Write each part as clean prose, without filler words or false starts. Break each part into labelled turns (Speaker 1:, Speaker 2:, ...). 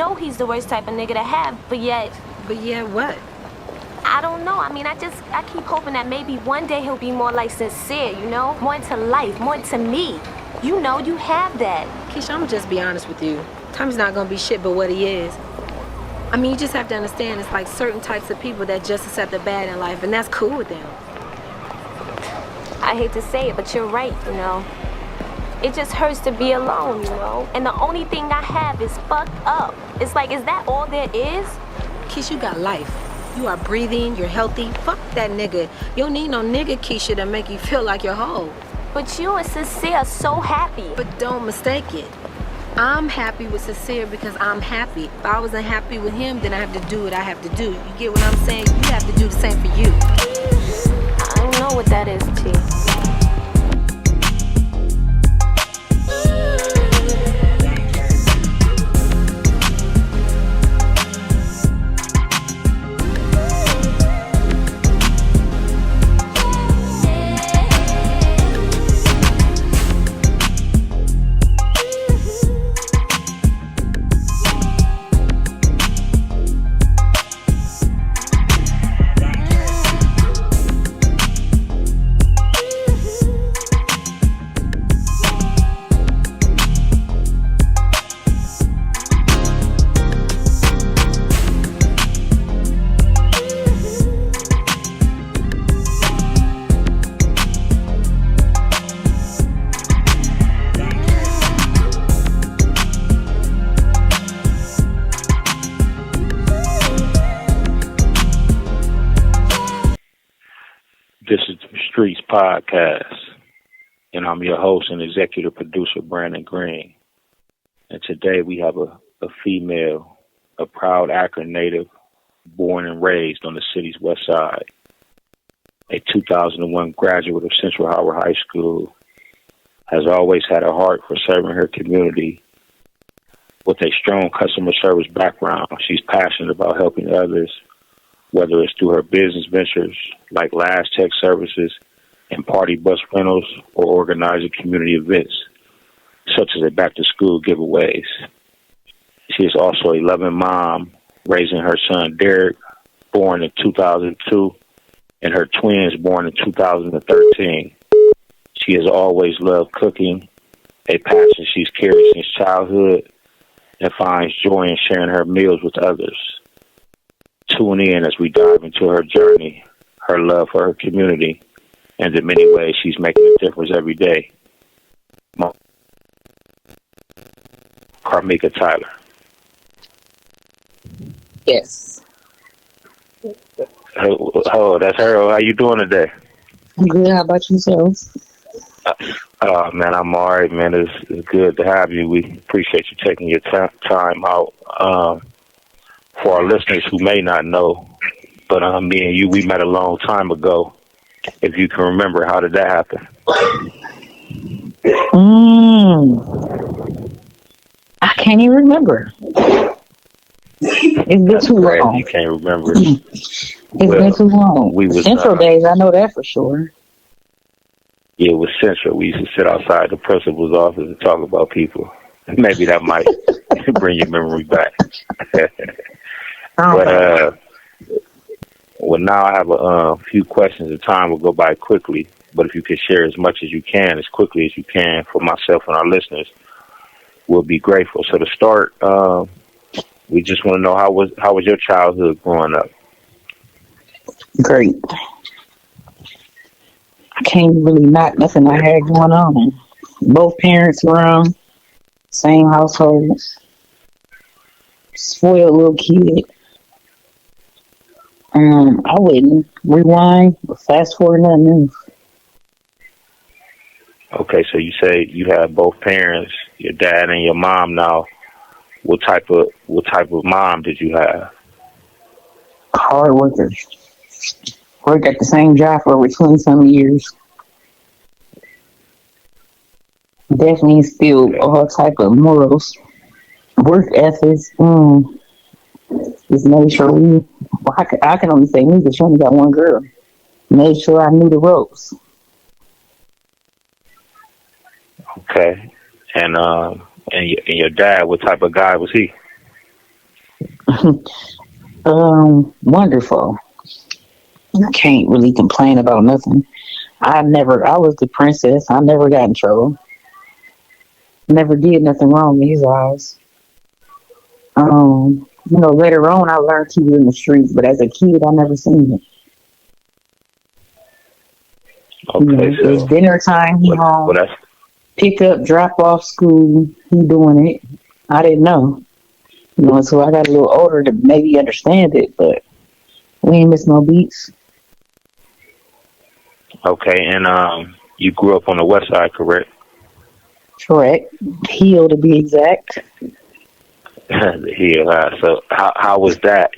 Speaker 1: know he's the worst type of nigga to have, but yet...
Speaker 2: But yet what?
Speaker 1: I don't know. I mean, I keep hoping that maybe one day he'll be more, like, sincere, you know? More into life, more into me. You know, you have that.
Speaker 2: Keisha, I'm gonna just be honest with you. Tommy's not gonna be shit but what he is. I mean, you just have to understand it's like certain types of people that just accept the bad in life, and that's cool with them.
Speaker 1: I hate to say it, but you're right, you know? It just hurts to be alone, you know? And the only thing I have is fucked up. It's like, is that all there is?
Speaker 2: Keisha, you got life. You are breathing, you're healthy. Fuck that nigga. You don't need no nigga, Keisha, to make you feel like you're whole.
Speaker 1: But you and Sincere are so happy.
Speaker 2: But don't mistake it. I'm happy with Sincere because I'm happy. If I wasn't happy with him, then I have to do what I have to do. You get what I'm saying? You have to do the same for you.
Speaker 1: I don't know what that is, T.
Speaker 3: This is Dem Streetz Podcast, and I'm your host and executive producer, Brandon Greene. And today we have a female, a proud Akron native, born and raised on the city's west side, a 2001 graduate of Central Howard High School, has always had a heart for serving her community. With a strong customer service background, she's passionate about helping others, whether it's through her business ventures like Lash Tech Services and party bus rentals or organizing community events, such as a back-to-school giveaways. She is also a loving mom, raising her son Derek, born in 2002, and her twins born in 2013. She has always loved cooking, a passion she's carried since childhood, and finds joy in sharing her meals with others. Tune in as we dive into her journey, her love for her community, and the many ways she's making a difference every day. Carmica Tyler.
Speaker 4: Yes.
Speaker 3: Oh, that's her. How you doing today?
Speaker 4: I'm good. How about yourself?
Speaker 3: Man, I'm all right, man. It's good to have you. We appreciate you taking your time out. For our listeners who may not know, but me and you, we met a long time ago. If you can remember, how did that happen?
Speaker 4: I can't even remember. It's been too long.
Speaker 3: You can't remember.
Speaker 4: It's been too long. Central days, I know that for sure.
Speaker 3: Yeah, it was Central. We used to sit outside the principal's office and talk about people. Maybe that might bring your memory back. But well, now I have a few questions, and time will go by quickly. But if you could share as much as you can, as quickly as you can, for myself and our listeners, we'll be grateful. So to start, we just want to know how was your childhood growing up?
Speaker 4: Great. I can't really knock nothing I had going on. Both parents around, same household, spoiled little kid. I wouldn't rewind or fast forward nothing else.
Speaker 3: Okay, so you say you have both parents, your dad and your mom. Now, what type of mom did you have?
Speaker 4: Hard workers. Worked at the same job for over 20-some years. Definitely instilled all type of morals, work ethics. Just made sure I can only say me because she only got one girl. Made sure I knew the ropes.
Speaker 3: Okay, and your dad, what type of guy was he?
Speaker 4: Wonderful. I can't really complain about nothing. I was the princess. I never got in trouble. Never did nothing wrong in his eyes. Later on I learned he was in the streets, but as a kid I never seen it.
Speaker 3: Okay, so
Speaker 4: It's dinner time, he home,
Speaker 3: that's
Speaker 4: pick up, drop off school, he doing it. I didn't know. So I got a little older to maybe understand it, but we ain't miss no beats.
Speaker 3: okay. And you grew up on the west side, correct?
Speaker 4: Correct. Heel to be exact.
Speaker 3: The hill. So how was that?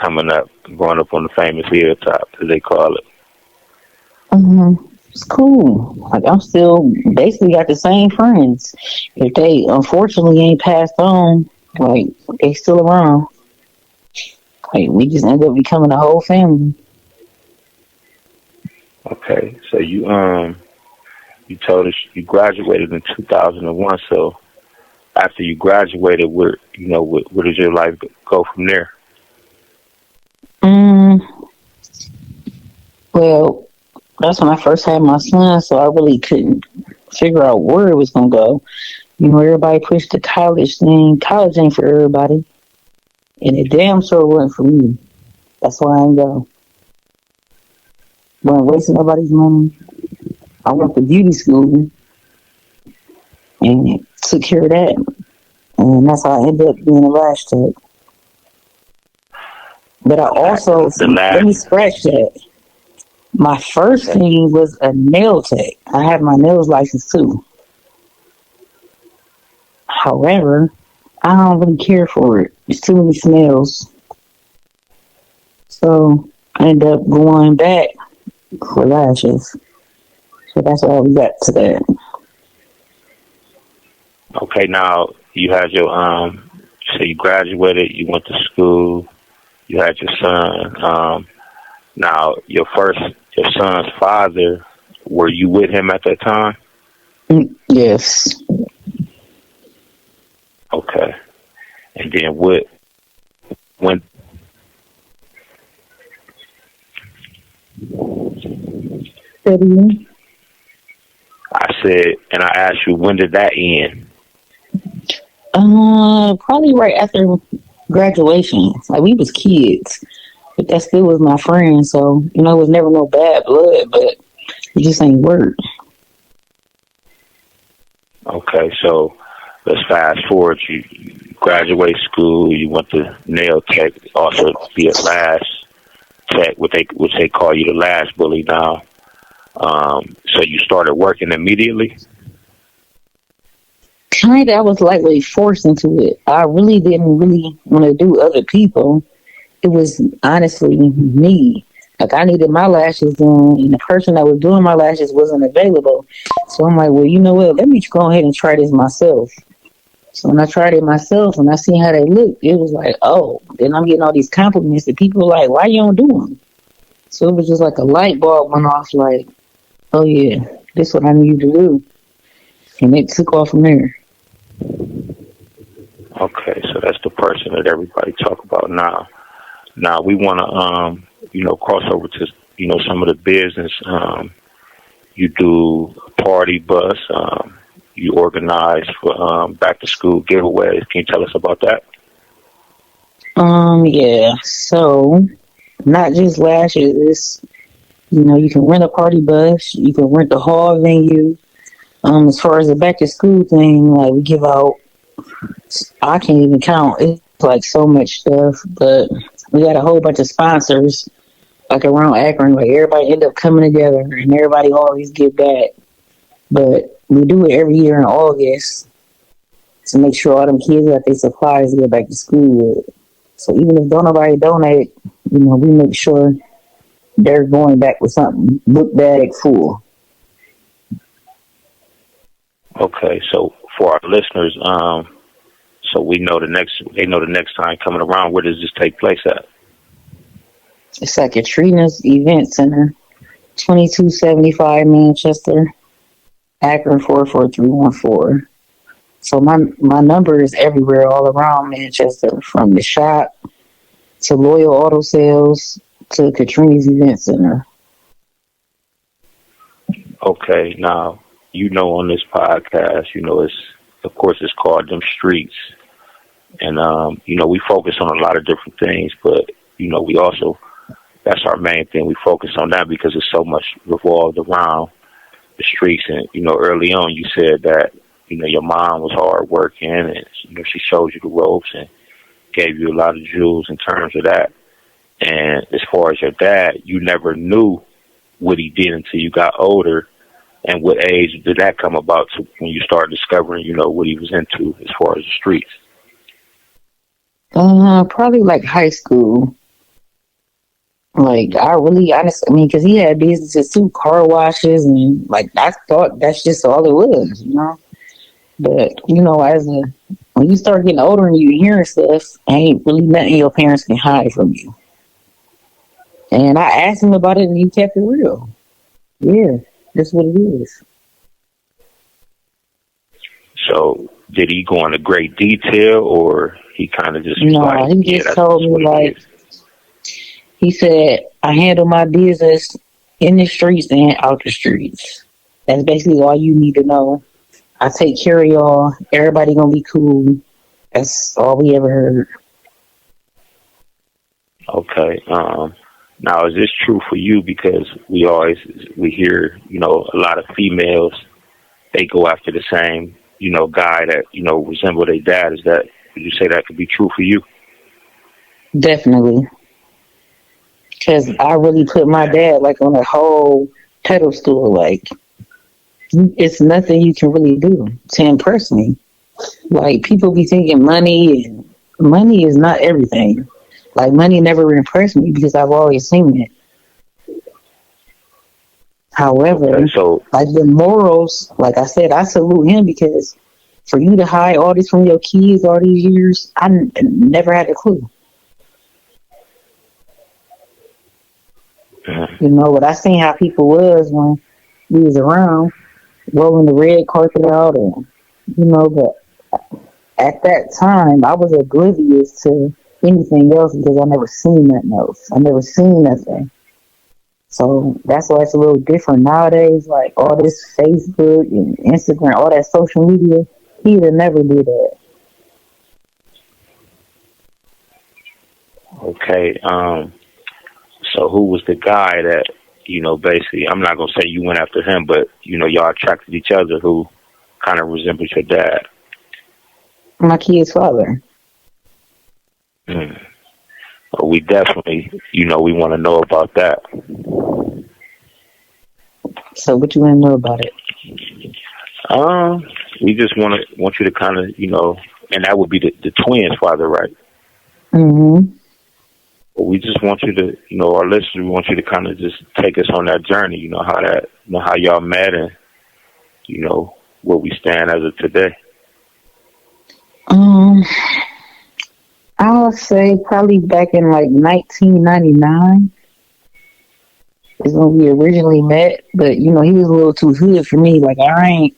Speaker 3: Coming up, growing up on the famous hilltop, as they call it.
Speaker 4: It's cool. Like I'm still basically got the same friends. If they unfortunately ain't passed on, like they still around. Like we just end up becoming a whole family.
Speaker 3: Okay, so you told us you graduated in 2001. So after you graduated, where does your life go from there?
Speaker 4: Well, that's when I first had my son, so I really couldn't figure out where it was gonna go. Everybody pushed the college thing. College ain't for everybody, and it damn sure wasn't for me. That's why I ain't go. Wasn't wasting nobody's money. I went to beauty school and took care of that, and that's how I ended up being a lash tech. But I also let me scratch that. My first thing was a nail tech. I had my nails license too. However, I don't really care for it. There's too many smells. So I ended up going back for lashes. So that's all we got to that.
Speaker 3: Okay, now you had your so you graduated, you went to school, you had your son. Now your son's father, were you with him at that time?
Speaker 4: Yes.
Speaker 3: Okay. And then when I said, and I asked you, when did that end?
Speaker 4: Probably right after graduation. Like we was kids, but that still was my friend. So it was never no bad blood, but it just ain't work.
Speaker 3: Okay, so let's fast forward. You graduate school. You went to nail tech, also be a lash tech, which they call you the lash bully now. So you started working immediately?
Speaker 4: Kinda, I was lightly forced into it. I really didn't want to do other people. It was honestly me. Like I needed my lashes done, and the person that was doing my lashes wasn't available. So I'm like, well, you know what? Let me go ahead and try this myself. So when I tried it myself and I seen how they looked, it was like, oh. Then I'm getting all these compliments that people are like, why you don't do them? So it was just like a light bulb went off. Like, oh yeah, this is what I need to do, and it took off from there.
Speaker 3: Okay, so that's the person that everybody talk about now. Now we want to, cross over to, some of the business. You do a party bus. You organize for back to school giveaways. Can you tell us about that?
Speaker 4: Yeah. So not just lashes. It's, you can rent a party bus. You can rent the hall venue. As far as the back to school thing, like we give out, I can't even count. It's like so much stuff, but we got a whole bunch of sponsors, like around Akron. Like everybody end up coming together, and everybody always give back. But we do it every year in August to make sure all them kids got their supplies to get back to school with. So even if don't nobody donate, we make sure they're going back with something, book bag full.
Speaker 3: Okay, so for our listeners, so they know the next time coming around, where does this take place at?
Speaker 4: It's at Katrina's Event Center, 2275 Manchester, Akron 44314. So my number is everywhere all around Manchester, from the shop to Loyal Auto Sales to Katrina's Event Center.
Speaker 3: Okay, now, on this podcast, it's called Dem Streetz. And, we focus on a lot of different things, but, we also, that's our main thing. We focus on that because it's so much revolved around the streets. And, early on you said that, your mom was hard working and, she showed you the ropes and gave you a lot of jewels in terms of that. And as far as your dad, you never knew what he did until you got older. And what age did that come about to when you started discovering, what he was into as far as the streets?
Speaker 4: Probably like high school. Like, I really, honestly, because he had businesses too, car washes, and like, I thought that's just all it was, But, when you start getting older and you hearing stuff, ain't really nothing your parents can hide from you. And I asked him about it and he kept it real. Yeah, that's what it is.
Speaker 3: So, did he go into great detail, or he kind of just...
Speaker 4: No, he just told me, like, he said, I handle my business in the streets and out the streets. That's basically all you need to know. I take care of y'all. Everybody gonna be cool. That's all we ever heard.
Speaker 3: Okay. Now, is this true for you? Because we hear, a lot of females, they go after the same, guy that, resemble their dad. Would you say that could be true for you?
Speaker 4: Definitely. Because I really put my dad, like, on a whole pedestal. Like, it's nothing you can really do to him personally. Like, people be thinking money, and money is not everything. Like, money never impressed me because I've always seen it. However, like, the morals, like I said, I salute him, because for you to hide all this from your kids all these years, I never had a clue. But I seen how people was when we was around, rolling the red carpet out, and, but at that time, I was oblivious to anything else because I never seen nothing else. I never seen nothing. So that's why it's a little different nowadays. Like, all this Facebook and Instagram, all that social media, he'd have never did that.
Speaker 3: Okay. So who was the guy that, basically, I'm not going to say you went after him, but, y'all attracted each other, who kind of resembled your dad?
Speaker 4: My kid's father.
Speaker 3: Well, we definitely, we want to know about that.
Speaker 4: So what you want to know about it?
Speaker 3: We just want you to kind of, and that would be the twins' father, right?
Speaker 4: Mm-hmm.
Speaker 3: We just want you to, our listeners, we want you to kind of just take us on that journey, how y'all met, and, where we stand as of today.
Speaker 4: I'll say probably back in like 1999 is when we originally met, but he was a little too hood for me. Like, I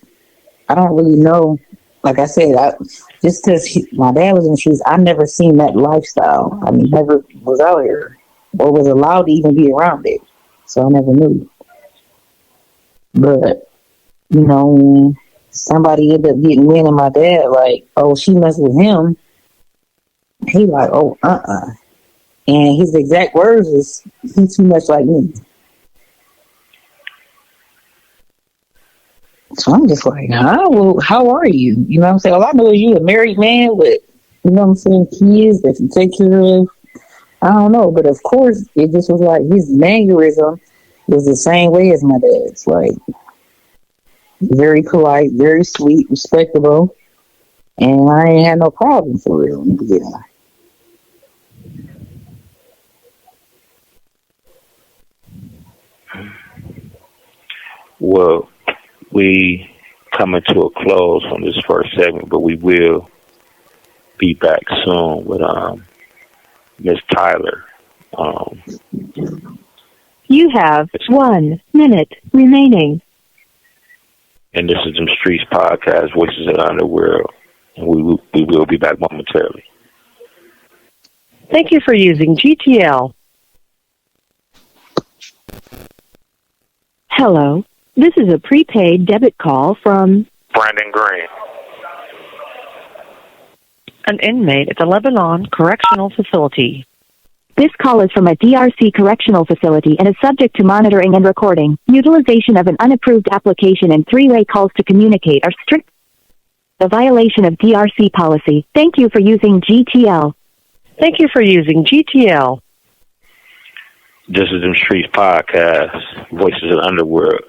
Speaker 4: don't really know. Like I said, just because my dad was in the streets, I never seen that lifestyle. I mean, never was out here or was allowed to even be around it. So I never knew. But, when somebody ended up getting wind of my dad, like, oh, she messed with him, he like, oh, And his exact words is, he's too much like me. So I'm just like, well, how are you? You know what I'm saying? All I know is you a married man with, kids that you take care of. I don't know. But of course, it just was like his mannerism was the same way as my dad's. Like, very polite, very sweet, respectable. And I ain't had no problem for real in the beginning.
Speaker 3: Well, we coming to a close on this first segment, but we will be back soon with Miss Tyler.
Speaker 5: You have 1 minute remaining.
Speaker 3: And this is Dem Streetz Podcast, Voices of the Underworld. And we will be back momentarily.
Speaker 5: Thank you for using GTL. Hello, this is a prepaid debit call from
Speaker 3: Brandon Greene,
Speaker 5: an inmate at the Lebanon Correctional Facility.
Speaker 6: This call is from a DRC correctional facility and is subject to monitoring and recording. Utilization of an unapproved application and three-way calls to communicate are strict. A violation of DRC policy. Thank you for using GTL.
Speaker 5: Thank you for using GTL.
Speaker 3: This is Dem Streetz Podcast, Voices of the Underworld.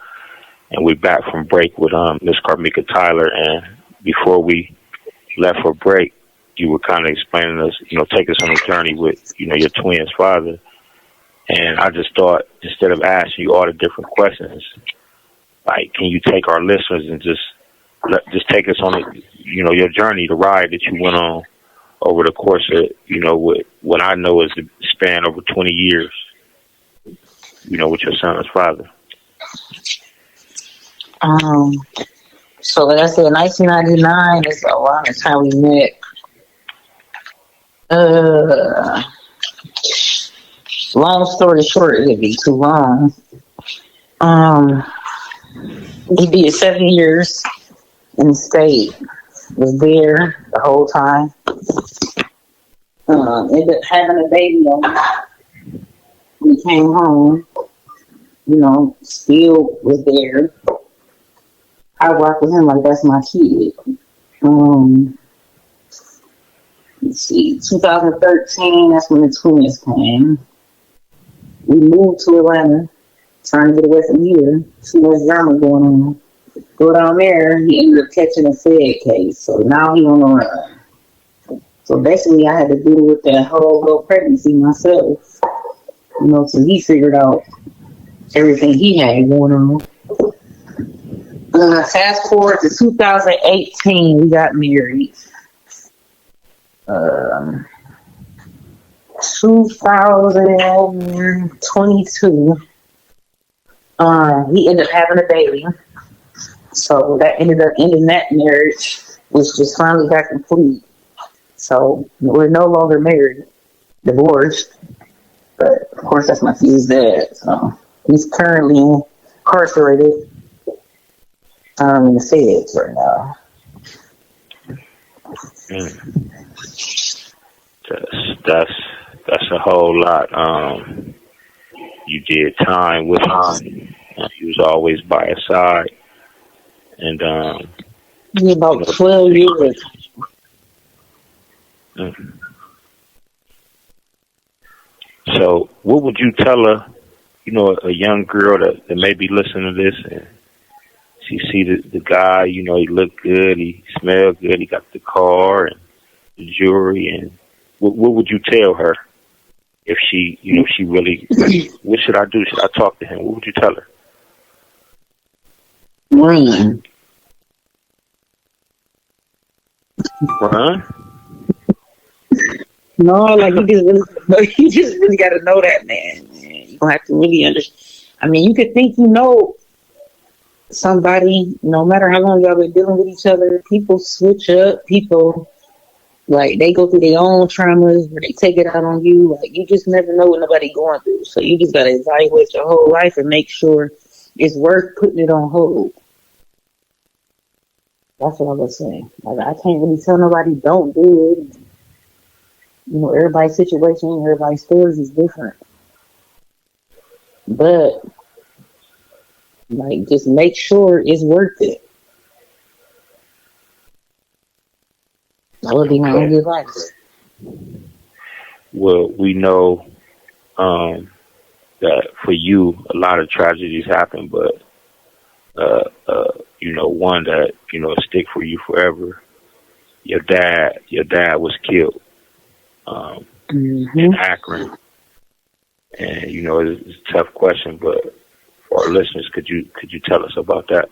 Speaker 3: And we're back from break with Miss Carmica Tyler. And before we left for break, you were kind of explaining us, take us on a journey with, your twin's father. And I just thought, instead of asking you all the different questions, like, can you take our listeners and just take us on, your journey, the ride that you went on over the course of, what I know is the span over 20 years, with your son's father.
Speaker 4: So like I said, 1999 is around the time we met. Long story short, it'd be too long. He did 7 years in the state. Was there the whole time. Ended up having a baby on him. When he came home, still was there. I rock with him like that's my kid. Let's see, 2013, that's when the twins came. We moved to Atlanta, trying to get away from here. Too much drama going on. Go down there, he ended up catching a Fed case, so now he on the run. So basically, I had to deal with that whole little pregnancy myself. So he figured out everything he had going on. Fast forward to 2018, we got married. 2022, he ended up having a baby. So that ended up ending that marriage, which just finally got complete. So we're no longer married, divorced. But of course, that's my fuse dad. So he's currently incarcerated in the feds right now.
Speaker 3: That's a whole lot. You did time with him. He was always by his side. And
Speaker 4: about 12 years.
Speaker 3: So, what would you tell a young girl that may be listening to this and she see the guy, he looked good, he smelled good, he got the car and the jewelry, and what would you tell her if she really, what should I do? Should I talk to him? What would you tell her?
Speaker 4: Run.
Speaker 3: Run?
Speaker 4: No, like you just really got to know that man. You don't have to really understand. I mean, you could think somebody, no matter how long y'all been dealing with each other, people switch up. People, like, they go through their own traumas where they take it out on you. Like, you just never know what nobody going through. So you just got to evaluate your whole life and make sure it's worth putting it on hold. That's what I was saying. Like, I can't really tell nobody don't do it. Everybody's situation, everybody's stories is different. But, like, just make sure it's worth it. That would be my only advice.
Speaker 3: Well, we know that for you, a lot of tragedies happen, but one that stick for you forever. Your dad was killed in Akron, and it's a tough question, but for our listeners, could you tell us about that?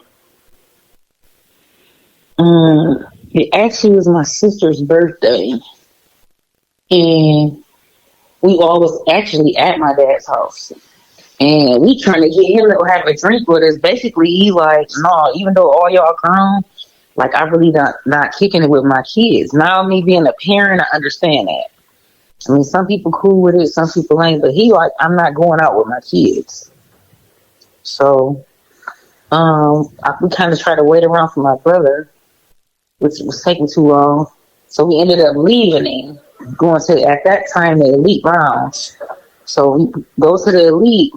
Speaker 4: It actually was my sister's birthday, and we all was actually at my dad's house. And we trying to get him to have a drink with us. Basically, he like, no, even though all y'all grown, like I really not kicking it with my kids. Now me being a parent, I understand that. I mean, some people cool with it, some people ain't. But he like, I'm not going out with my kids. So, we kind of tried to wait around for my brother, which was taking too long. So we ended up leaving him, going to, at that time, the elite rounds. So we go to the elite.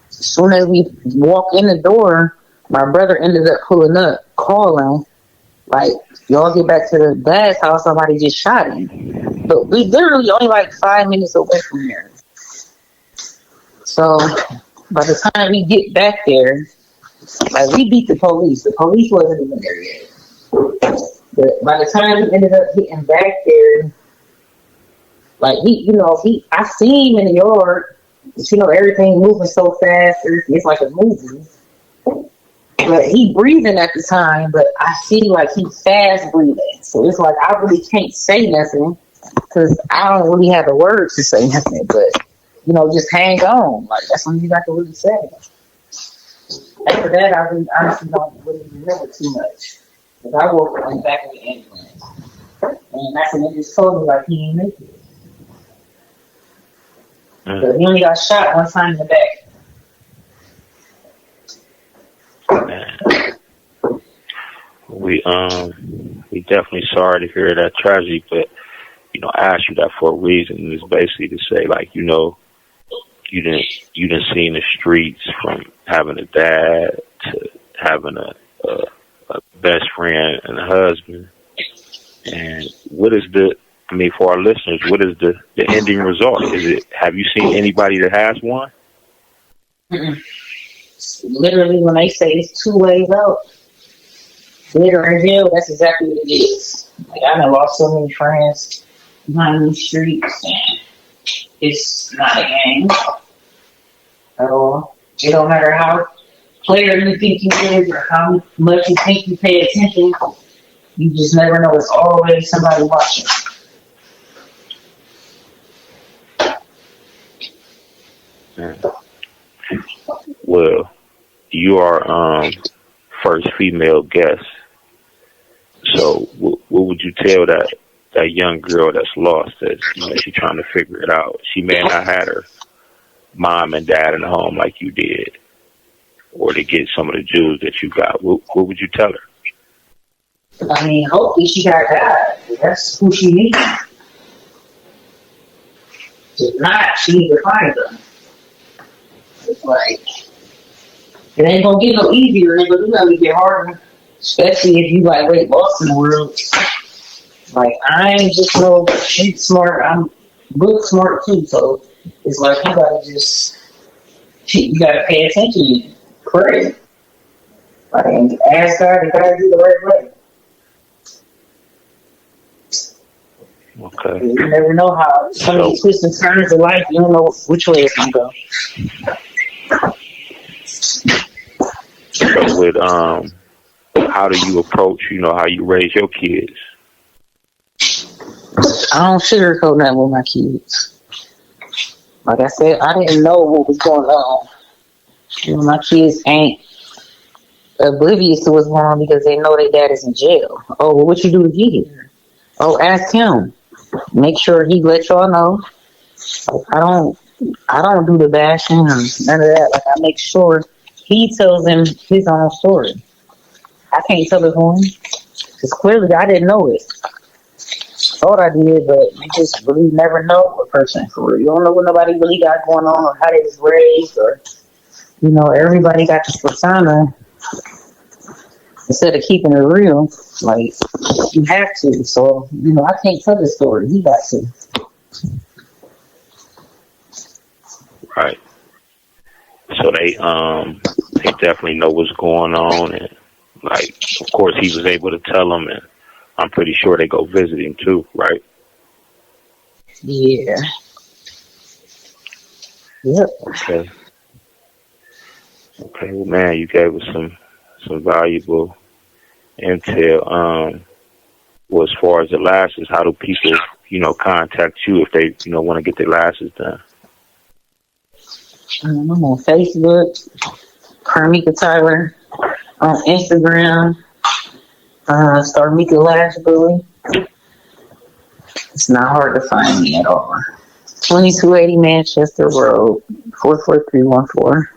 Speaker 4: As soon as we walk in the door, my brother ended up pulling up, calling, like, y'all get back to the dad's house, somebody just shot him. But we literally only like 5 minutes away from there. So by the time we get back there, like, we beat the police. The police wasn't even there yet. But by the time we ended up getting back there, like, I seen him in the yard. Everything moving so fast. It's like a movie. But he breathing at the time, but I see like he's fast breathing. So it's like I really can't say nothing because I don't really have the words to say nothing. But, just hang on. Like, that's what you got to really say. After that, I really honestly don't really remember too much. Because I woke up back in the ambulance. And that's when they just told me, like, he ain't make it. But he only got shot one time in the back.
Speaker 3: Man. We definitely sorry to hear that tragedy, but I asked you that for a reason. And it's basically to say, like, you didn't see in the streets from having a dad to having a best friend and a husband. And what is for our listeners, what is the ending result? Have you seen anybody that has one?
Speaker 4: Mm-mm. Literally, when they say it's 2 ways out, dead or in jail, that's exactly what it is. Like, I done lost so many friends behind these streets, and it's not a game at all. It don't matter how player you think you is or how much you think you pay attention, you just never know. It's always somebody watching.
Speaker 3: Well, you are first female guest. So what would you tell that young girl that's lost, that she's trying to figure it out? She may not have her mom and dad in the home like you did, or to get some of the jewels that you got. What would you tell her?
Speaker 4: I mean, hopefully she got God. That's who she needs. If not, she needs to find them. It's like, it ain't gonna get no easier, but it's gonna get harder. Especially if you like weight loss in the world. Like, I ain't just no street smart, I'm book smart too, so it's like you gotta pay attention and pray. Like, and ask God to guide you the right way.
Speaker 3: Okay.
Speaker 4: You never know how some of these twists and turns of life, you don't know which way it's gonna go.
Speaker 3: So with how do you approach, how you raise your kids?
Speaker 4: I don't sugarcoat nothing with my kids. Like I said, I didn't know what was going on. My kids ain't oblivious to what's going on because they know their dad is in jail. Oh, well, what you do to get here? Oh, ask him. Make sure he let y'all know. I don't do the bashing or none of that. Like, I make sure he tells them his own story. I can't tell it for him because clearly I didn't know it. Thought I did, but you just really never know a person for real. You don't know what nobody really got going on or how they was raised, or everybody got this persona. Instead of keeping it real, like, you have to. So, I can't tell the story. He got to.
Speaker 3: Right. So they definitely know what's going on, and like, of course, he was able to tell them, and I'm pretty sure they go visit him too, right?
Speaker 4: Yeah. Yep.
Speaker 3: Okay. Well, man, you gave us some valuable intel. Well, as far as the lashes, how do people, contact you if they, want to get their lashes done?
Speaker 4: I'm on Facebook, Carmica Tyler, on Instagram, Starmica LashBully. It's not hard to find me at all. 2280 Manchester Road, 44314.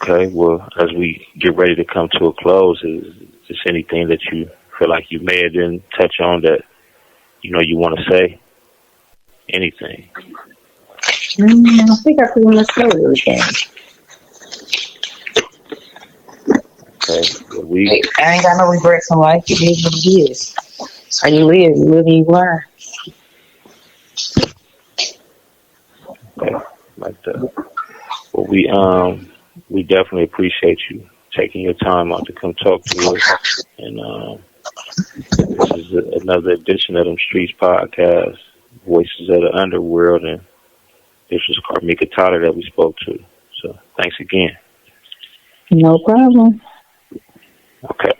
Speaker 3: Okay, well, as we get ready to come to a close, is there anything that you feel like you may have didn't touch on that, you want to say? Anything?
Speaker 4: I think I pretty much said everything.
Speaker 3: Okay, well,
Speaker 4: I ain't got no regrets in life. It is what it is. It's how you live. You live and you learn.
Speaker 3: Okay, like that. Well, we definitely appreciate you taking your time out to come talk to us. And this is another edition of Dem Streetz Podcast, Voices of the Underworld, and this was Carmica Tyler that we spoke to. So thanks again.
Speaker 4: No problem.
Speaker 3: Okay.